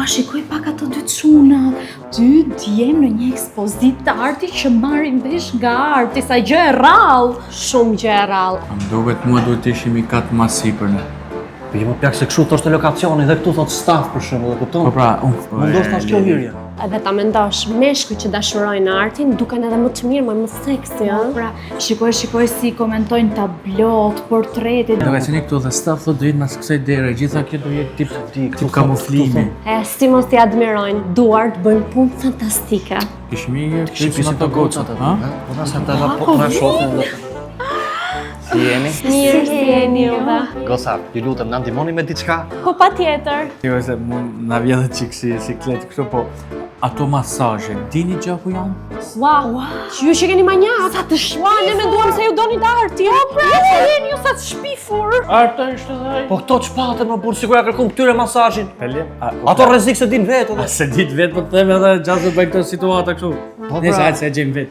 shikoj pak ato dy çuna. Dy djem në një ekspozitë të artit që marrin vesh nga arti, sa gjë e rrallë. Shumë gjë e rrallë. Më duket mua duhet të ishim i katë ma sipër ne. Po jemi plak se kështu thoshte lokacioni dhe këtu thot staff për shembull, e kupton? Po pra, Mundosh tash kjo hyrje. Edhe ta mendosh, meshkuj që dashurojnë artin, duken edhe më të mirë, më seksi, ëh? Pra, shikoj si komentojnë tablot, portretet. Do vëçeni këtu dhe staff thotë do jetë mas kësaj dere, gjitha kjo do jetë tip kamuflimi. Si mos t'i admirojnë, duart bëjnë punë fantastike. Kishmi Shqipi si ato gocat, ha? Po na sa ta po na shohin. Si jeni? Mirë si jeni juve. Goca, ju lutem na ndihmoni me diçka? Po patjetër. Jo se mund na vjen edhe çik si klet kështu, po ato masazhe, dini gjë ku janë? Wow. Ju që keni manjak, sa të shua, ne menduam se ju doni të arti. Po pra, se jeni ju sa të shpifur. Arta ishte dhe ai. Po këto çpatën më burr sigurisht ja kërkon këtyre masazhin. Pelim. Ato rrezik se din vetë. Se dit vetë po të them edhe gjatë të bëjnë këto situata kështu. Po Nëse pra. hajtë se e gjejmë vetë.